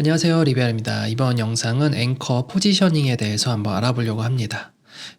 안녕하세요, 리베알입니다. 이번 영상은 앵커 포지셔닝에 대해서 한번 알아보려고 합니다.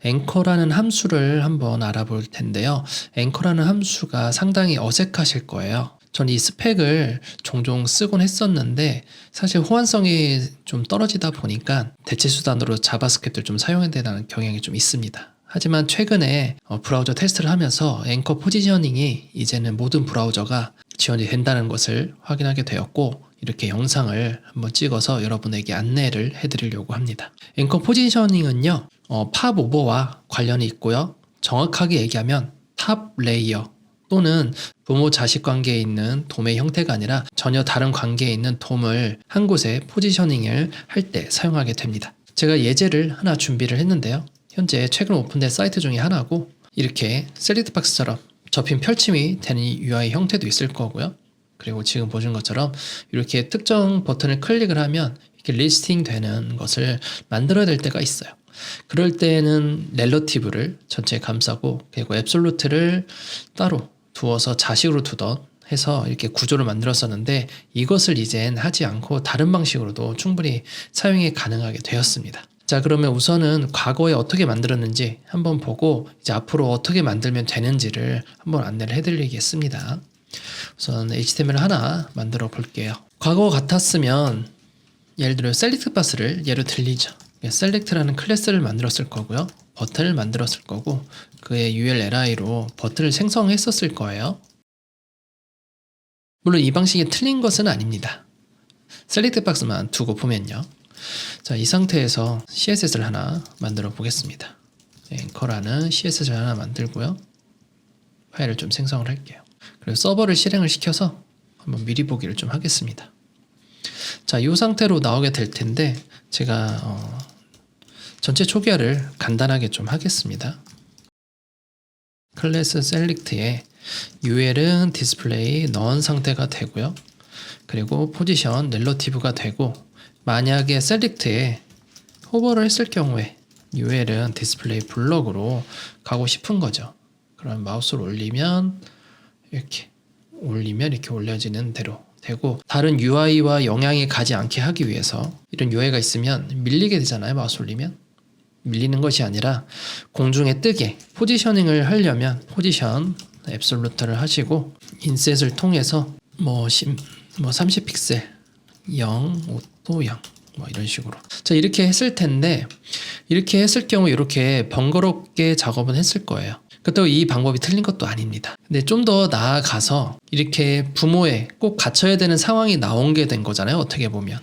앵커라는 함수를 한번 알아볼 텐데요. 앵커라는 함수가 상당히 어색하실 거예요. 전 이 스펙을 종종 쓰곤 했었는데 사실 호환성이 좀 떨어지다 보니까 대체 수단으로 자바스크립트를 좀 사용해야 되는 경향이 좀 있습니다. 하지만 최근에 브라우저 테스트를 하면서 앵커 포지셔닝이 이제는 모든 브라우저가 지원이 된다는 것을 확인하게 되었고, 이렇게 영상을 한번 찍어서 여러분에게 안내를 해드리려고 합니다. 앵커 포지셔닝은요, 팝 오버와 관련이 있고요. 정확하게 얘기하면 탑 레이어 또는 부모 자식 관계에 있는 돔의 형태가 아니라 전혀 다른 관계에 있는 돔을 한 곳에 포지셔닝을 할 때 사용하게 됩니다. 제가 예제를 하나 준비를 했는데요. 현재 최근 오픈된 사이트 중에 하나고, 이렇게 셀렉트 박스처럼 접힌 펼침이 되는 UI 형태도 있을 거고요. 그리고 지금 보신 것처럼 이렇게 특정 버튼을 클릭을 하면 이렇게 리스팅 되는 것을 만들어야 될 때가 있어요. 그럴 때는 렐러티브를 전체에 감싸고, 그리고 앱솔루트를 따로 두어서 자식으로 두던 해서 이렇게 구조를 만들었었는데, 이것을 이젠 하지 않고 다른 방식으로도 충분히 사용이 가능하게 되었습니다. 자, 그러면 우선은 과거에 어떻게 만들었는지 한번 보고 이제 앞으로 어떻게 만들면 되는지를 한번 안내를 해드리겠습니다. 우선 HTML 하나 만들어 볼게요. 과거 같았으면 예를 들어 셀렉트 박스를 예로 들리죠. 셀렉트라는 클래스를 만들었을 거고요. 버튼을 만들었을 거고, 그의 URLI로 버튼을 생성했었을 거예요. 물론 이 방식이 틀린 것은 아닙니다. 셀렉트 박스만 두고 보면요. 자, 이 상태에서 CSS를 하나 만들어 보겠습니다. 앵커라는 CSS를 하나 만들고요. 파일을 좀 생성을 할게요. 그리고 서버를 실행을 시켜서 한번 미리 보기를 좀 하겠습니다. 자, 이 상태로 나오게 될 텐데, 제가 전체 초기화를 간단하게 좀 하겠습니다. 클래스 셀렉트에 UL은 디스플레이 넌 상태가 되고요. 그리고 포지션 렐러티브가 되고, 만약에 셀렉트에 호버를 했을 경우에 UL은 디스플레이 블럭으로 가고 싶은 거죠. 그럼 마우스를 올리면 이렇게 올려지는 대로 되고, 다른 UI와 영향이 가지 않게 하기 위해서 이런 UI가 있으면 밀리게 되잖아요. 마우스 올리면 밀리는 것이 아니라 공중에 뜨게 포지셔닝을 하려면 포지션 앱솔루트를 하시고, 인셋을 통해서 30픽셀 0, 5도 0 이런 식으로. 자, 이렇게 했을 텐데, 이렇게 했을 경우 이렇게 번거롭게 작업은 했을 거예요. 그렇다고 이 방법이 틀린 것도 아닙니다. 근데 좀 더 나아가서 이렇게 부모에 꼭 갖춰야 되는 상황이 나온 게 된 거잖아요. 어떻게 보면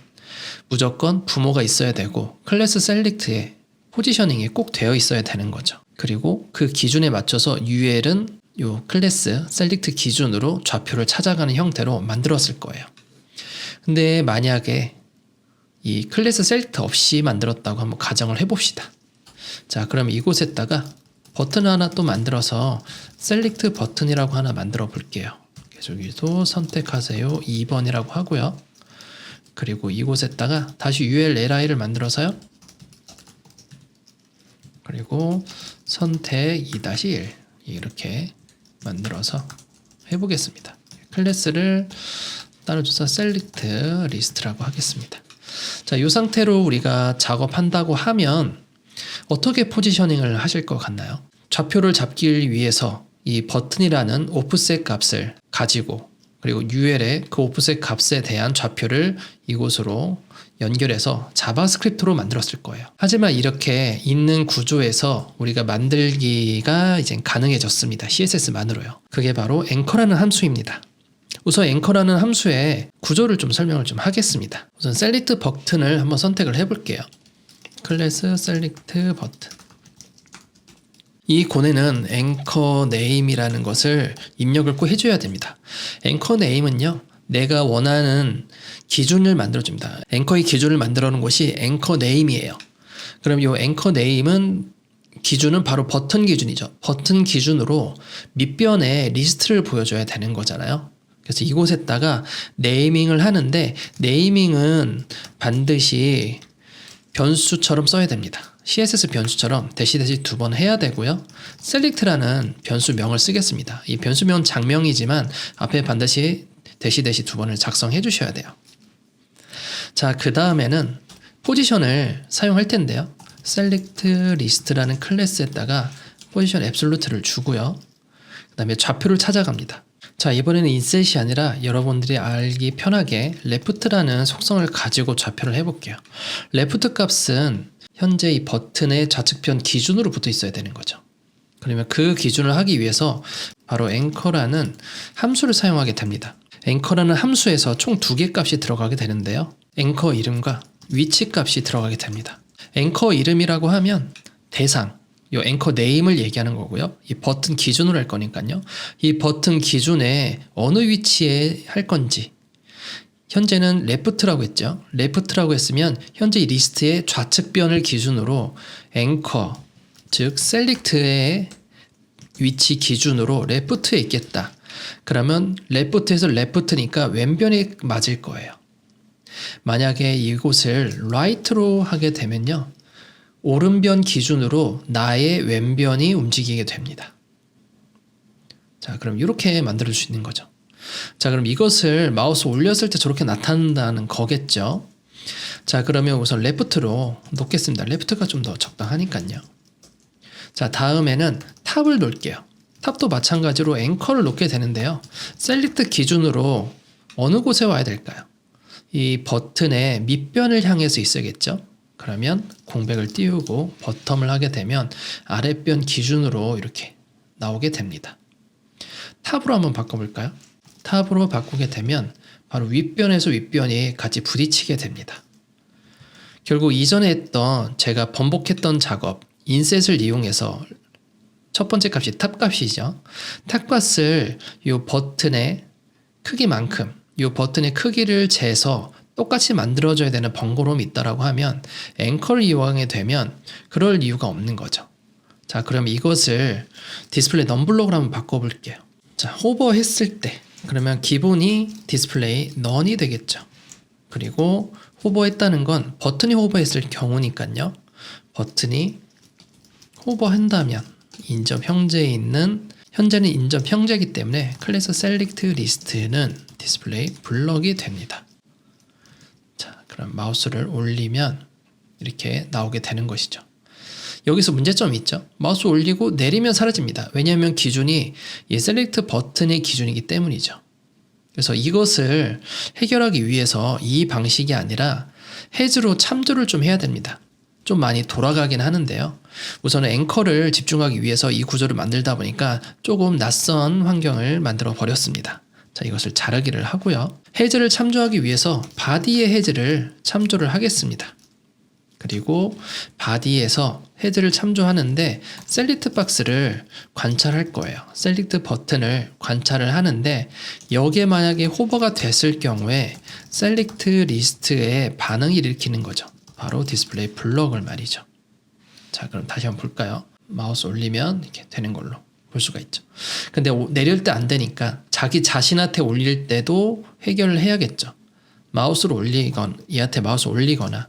무조건 부모가 있어야 되고, 클래스 셀렉트에 포지셔닝이 꼭 되어 있어야 되는 거죠. 그리고 그 기준에 맞춰서 UL은 요 클래스 셀렉트 기준으로 좌표를 찾아가는 형태로 만들었을 거예요. 근데 만약에 이 클래스 셀렉트 없이 만들었다고 한번 가정을 해봅시다. 자, 그럼 이곳에다가 버튼 하나 또 만들어서 셀렉트 버튼이라고 하나 만들어 볼게요. 여기도 선택하세요 2번이라고 하고요. 그리고 이곳에다가 다시 URLI를 만들어서요. 그리고 선택 2-1 이렇게 만들어서 해보겠습니다. 클래스를 따로 줘서 셀렉트 리스트라고 하겠습니다. 자, 이 상태로 우리가 작업한다고 하면 어떻게 포지셔닝을 하실 것 같나요? 좌표를 잡기 위해서 이 버튼이라는 오프셋 값을 가지고, 그리고 UL의 그 오프셋 값에 대한 좌표를 이곳으로 연결해서 자바스크립트로 만들었을 거예요. 하지만 이렇게 있는 구조에서 우리가 만들기가 이제 가능해졌습니다. CSS만으로요. 그게 바로 앵커라는 함수입니다. 우선 앵커라는 함수의 구조를 좀 설명을 좀 하겠습니다. 우선 셀렉트 버튼을 한번 선택을 해볼게요. 클래스 셀렉트 버튼. 이 곤에는 앵커 네임이라는 것을 입력을 꼭 해줘야 됩니다. 앵커 네임은요, 내가 원하는 기준을 만들어줍니다. 앵커의 기준을 만들어 놓은 것이 앵커 네임이에요. 그럼 이 앵커 네임은 기준은 바로 버튼 기준이죠. 버튼 기준으로 밑변에 리스트를 보여줘야 되는 거잖아요. 그래서 이곳에다가 네이밍을 하는데, 네이밍은 반드시 변수처럼 써야 됩니다. CSS 변수처럼 대시 2번 해야 되고요. select라는 변수명을 쓰겠습니다. 이 변수명은 장명이지만 앞에 반드시 대시 2번을 작성해 주셔야 돼요. 자, 그 다음에는 포지션을 사용할 텐데요. select list라는 클래스에다가 포지션 앱솔루트를 주고요. 그 다음에 좌표를 찾아갑니다. 자, 이번에는 인셋이 아니라 여러분들이 알기 편하게 left라는 속성을 가지고 좌표를 해볼게요. left 값은 현재 이 버튼의 좌측편 기준으로 붙어 있어야 되는 거죠. 그러면 그 기준을 하기 위해서 바로 anchor라는 함수를 사용하게 됩니다. anchor라는 함수에서 총 2개 값이 들어가게 되는데요. anchor 이름과 위치 값이 들어가게 됩니다. anchor 이름이라고 하면 대상, 요 anchor name을 얘기하는 거고요. 이 버튼 기준으로 할 거니까요. 이 버튼 기준에 어느 위치에 할 건지, 현재는 left라고 했죠. left라고 했으면 현재 이 리스트의 좌측변을 기준으로 anchor, 즉 select의 위치 기준으로 left에 있겠다. 그러면 left에서 left니까 왼변이 맞을 거예요. 만약에 이곳을 right로 하게 되면요, 오른변 기준으로 나의 왼변이 움직이게 됩니다. 자, 그럼 이렇게 만들 수 있는 거죠. 자, 그럼 이것을 마우스 올렸을 때 저렇게 나타난다는 거겠죠. 자, 그러면 우선 left로 놓겠습니다. left가 좀 더 적당하니까요. 자, 다음에는 탑을 놓을게요. 탑도 마찬가지로 앵커를 놓게 되는데요. 셀렉트 기준으로 어느 곳에 와야 될까요? 이 버튼의 밑변을 향해서 있어야겠죠. 그러면 공백을 띄우고 버텀을 하게 되면 아랫변 기준으로 이렇게 나오게 됩니다. 탑으로 한번 바꿔볼까요? 탑으로 바꾸게 되면 바로 윗변에서 윗변이 같이 부딪히게 됩니다. 결국 이전에 했던 제가 번복했던 작업 인셋을 이용해서 첫 번째 값이 탑 값이죠. 탑 값을 이 버튼의 크기만큼 이 버튼의 크기를 재서 똑같이 만들어줘야 되는 번거로움이 있다라고 하면 앵커를 이용하게 되면 그럴 이유가 없는 거죠. 자, 그럼 이것을 디스플레이 넘블록으로 한번 바꿔볼게요. 자, 호버 했을 때 그러면 기본이 디스플레이 넌이 되겠죠. 그리고 호버했다는 건 버튼이 호버했을 경우니까요. 버튼이 호버한다면 인접 형제에 있는 현재는 인접 형제이기 때문에 클래스 셀렉트 리스트는 디스플레이 블럭이 됩니다. 자, 그럼 마우스를 올리면 이렇게 나오게 되는 것이죠. 여기서 문제점이 있죠. 마우스 올리고 내리면 사라집니다. 왜냐하면 기준이 이 셀렉트 버튼의 기준이기 때문이죠. 그래서 이것을 해결하기 위해서 이 방식이 아니라 해즈로 참조를 좀 해야 됩니다. 좀 많이 돌아가긴 하는데요. 우선은 앵커를 집중하기 위해서 이 구조를 만들다 보니까 조금 낯선 환경을 만들어 버렸습니다. 자, 이것을 자르기를 하고요. 해즈를 참조하기 위해서 바디의 해즈를 참조를 하겠습니다. 그리고 바디에서 헤드를 참조하는데 셀렉트 박스를 관찰할 거예요. 셀렉트 버튼을 관찰을 하는데 여기에 만약에 호버가 됐을 경우에 셀렉트 리스트에 반응을 일으키는 거죠. 바로 디스플레이 블럭을 말이죠. 자, 그럼 다시 한번 볼까요? 마우스 올리면 이렇게 되는 걸로 볼 수가 있죠. 근데 내릴 때 안 되니까 자기 자신한테 올릴 때도 해결을 해야겠죠. 마우스를 올리거나 얘한테 마우스 올리거나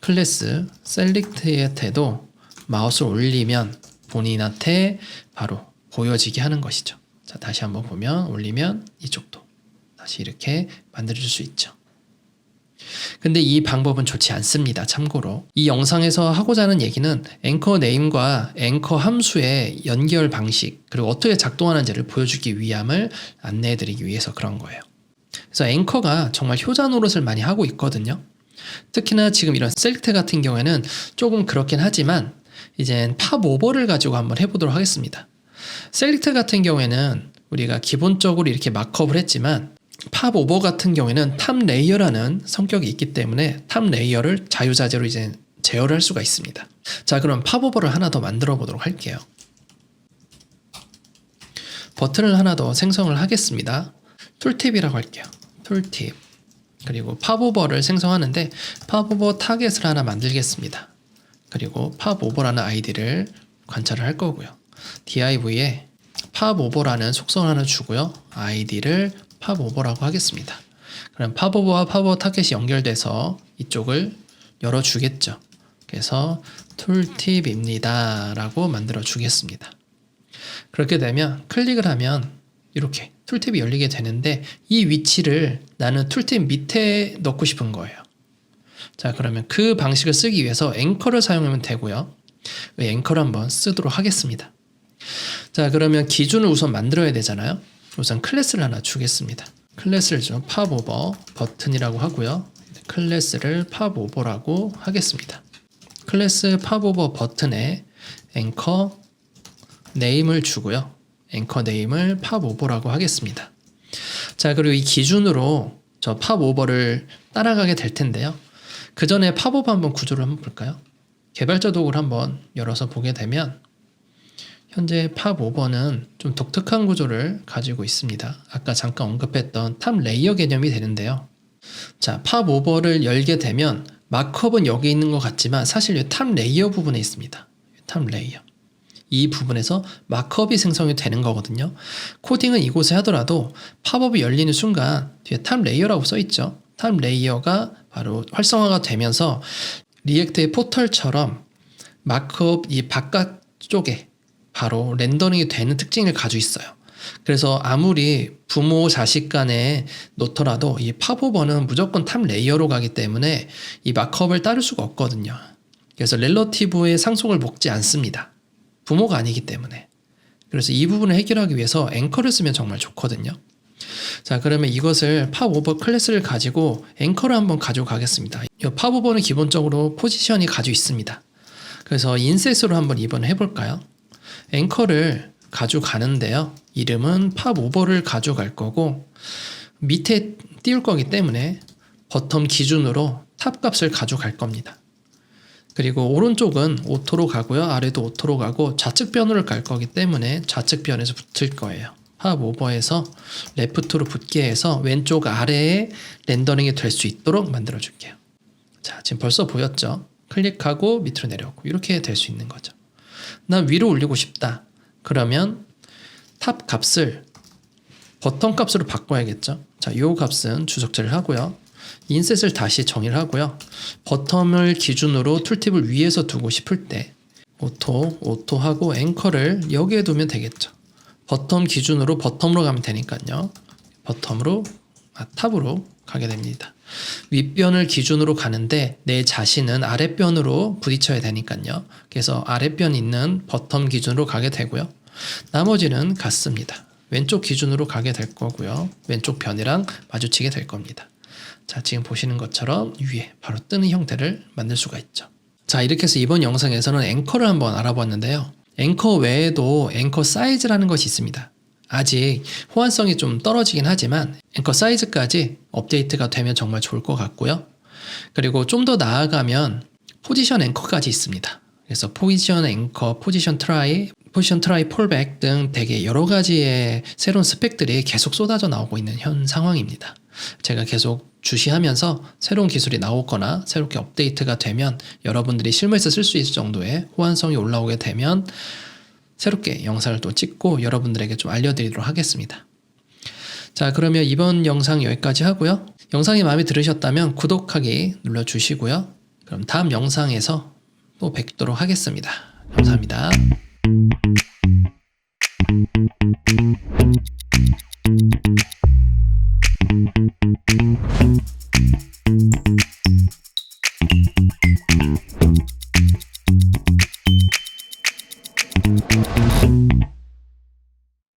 클래스 셀렉트한테도 마우스를 올리면 본인한테 바로 보여지게 하는 것이죠. 자, 다시 한번 보면 올리면 이쪽도 다시 이렇게 만들어줄 수 있죠. 근데 이 방법은 좋지 않습니다. 참고로 이 영상에서 하고자 하는 얘기는 앵커 네임과 앵커 함수의 연결 방식 그리고 어떻게 작동하는지를 보여주기 위함을 안내해드리기 위해서 그런 거예요. 그래서 앵커가 정말 효자 노릇을 많이 하고 있거든요. 특히나 지금 이런 셀렉트 같은 경우에는 조금 그렇긴 하지만 이젠 팝 오버를 가지고 한번 해보도록 하겠습니다. 셀렉트 같은 경우에는 우리가 기본적으로 이렇게 마크업을 했지만 팝 오버 같은 경우에는 탑 레이어라는 성격이 있기 때문에 탑 레이어를 자유자재로 이제 제어를 할 수가 있습니다. 자, 그럼 팝 오버를 하나 더 만들어 보도록 할게요. 버튼을 하나 더 생성을 하겠습니다. 툴팁이라고 할게요. 툴팁. 그리고 팝 오버를 생성하는데 팝 오버 타겟을 하나 만들겠습니다. 그리고 팝 오버라는 아이디를 관찰을 할 거고요. div에 팝 오버라는 속성을 하나 주고요. 아이디를 팝 오버라고 하겠습니다. 그럼 팝 오버와 팝 오버 타겟이 연결돼서 이쪽을 열어주겠죠. 그래서 툴팁입니다 라고 만들어 주겠습니다. 그렇게 되면 클릭을 하면 이렇게 툴팁이 열리게 되는데 이 위치를 나는 툴팁 밑에 넣고 싶은 거예요. 자, 그러면 그 방식을 쓰기 위해서 앵커를 사용하면 되고요. 앵커를 한번 쓰도록 하겠습니다. 자, 그러면 기준을 우선 만들어야 되잖아요. 우선 클래스를 하나 주겠습니다. 클래스를 좀 popover 버튼이라고 하고요. 클래스를 popover라고 하겠습니다. 클래스 popover 버튼에 앵커 네임을 주고요. 앵커 네임을 popover라고 하겠습니다. 자, 그리고 이 기준으로 저 popover를 따라가게 될 텐데요. 그 전에 popover 한번 구조를 한번 볼까요? 개발자 도구를 한번 열어서 보게 되면 현재 popover는 좀 독특한 구조를 가지고 있습니다. 아까 잠깐 언급했던 탑 레이어 개념이 되는데요. 자, popover를 열게 되면 마크업은 여기 있는 것 같지만 사실 이 탑 레이어 부분에 있습니다. 탑 레이어. 이 부분에서 마크업이 생성이 되는 거거든요. 코딩은 이곳에 하더라도 팝업이 열리는 순간 뒤에 탑 레이어라고 써 있죠. 탑 레이어가 바로 활성화가 되면서 리액트의 포털처럼 마크업 이 바깥쪽에 바로 렌더링이 되는 특징을 가지고 있어요. 그래서 아무리 부모 자식 간에 놓더라도 이 팝오버는 무조건 탑 레이어로 가기 때문에 이 마크업을 따를 수가 없거든요. 그래서 렐러티브의 상속을 먹지 않습니다. 부모가 아니기 때문에. 그래서 이 부분을 해결하기 위해서 앵커를 쓰면 정말 좋거든요. 자, 그러면 이것을 팝오버 클래스를 가지고 앵커를 한번 가지고 가겠습니다. 이 팝오버는 기본적으로 포지션이 가지고 있습니다. 그래서 인셋으로 한번 이번에 해볼까요? 앵커를 가져가는데요. 이름은 팝오버를 가져갈 거고 밑에 띄울 거기 때문에 버텀 기준으로 탑 값을 가져갈 겁니다. 그리고 오른쪽은 오토로 가고요. 아래도 오토로 가고 좌측 변으로 갈 거기 때문에 좌측 변에서 붙을 거예요. 팝오버에서 레프트로 붙게 해서 왼쪽 아래에 렌더링이 될 수 있도록 만들어 줄게요. 자, 지금 벌써 보였죠? 클릭하고 밑으로 내려오고 이렇게 될 수 있는 거죠. 난 위로 올리고 싶다. 그러면 탑 값을 버텀 값으로 바꿔야겠죠. 자, 이 값은 주석제를 하고요. 인셋을 다시 정의를 하고요. 버텀을 기준으로 툴팁을 위에서 두고 싶을 때 오토하고 앵커를 여기에 두면 되겠죠. 버텀 기준으로 버텀으로 가면 되니까요. 탑으로 가게 됩니다. 윗변을 기준으로 가는데 내 자신은 아랫변으로 부딪혀야 되니까요. 그래서 아랫변 있는 버텀 기준으로 가게 되고요. 나머지는 같습니다. 왼쪽 기준으로 가게 될 거고요. 왼쪽 변이랑 마주치게 될 겁니다. 자, 지금 보시는 것처럼 위에 바로 뜨는 형태를 만들 수가 있죠. 자, 이렇게 해서 이번 영상에서는 앵커를 한번 알아봤는데요. 앵커 외에도 앵커 사이즈라는 것이 있습니다. 아직 호환성이 좀 떨어지긴 하지만 앵커 사이즈까지 업데이트가 되면 정말 좋을 것 같고요. 그리고 좀 더 나아가면 포지션 앵커까지 있습니다. 그래서 포지션 앵커, 포지션 트라이 폴백 등 되게 여러 가지의 새로운 스펙들이 계속 쏟아져 나오고 있는 현 상황입니다. 제가 계속 주시하면서 새로운 기술이 나오거나 새롭게 업데이트가 되면 여러분들이 실무에서 쓸 수 있을 정도의 호환성이 올라오게 되면 새롭게 영상을 또 찍고 여러분들에게 좀 알려드리도록 하겠습니다. 자, 그러면 이번 영상 여기까지 하고요. 영상이 마음에 들으셨다면 구독하기 눌러주시고요. 그럼 다음 영상에서 또 뵙도록 하겠습니다. 감사합니다.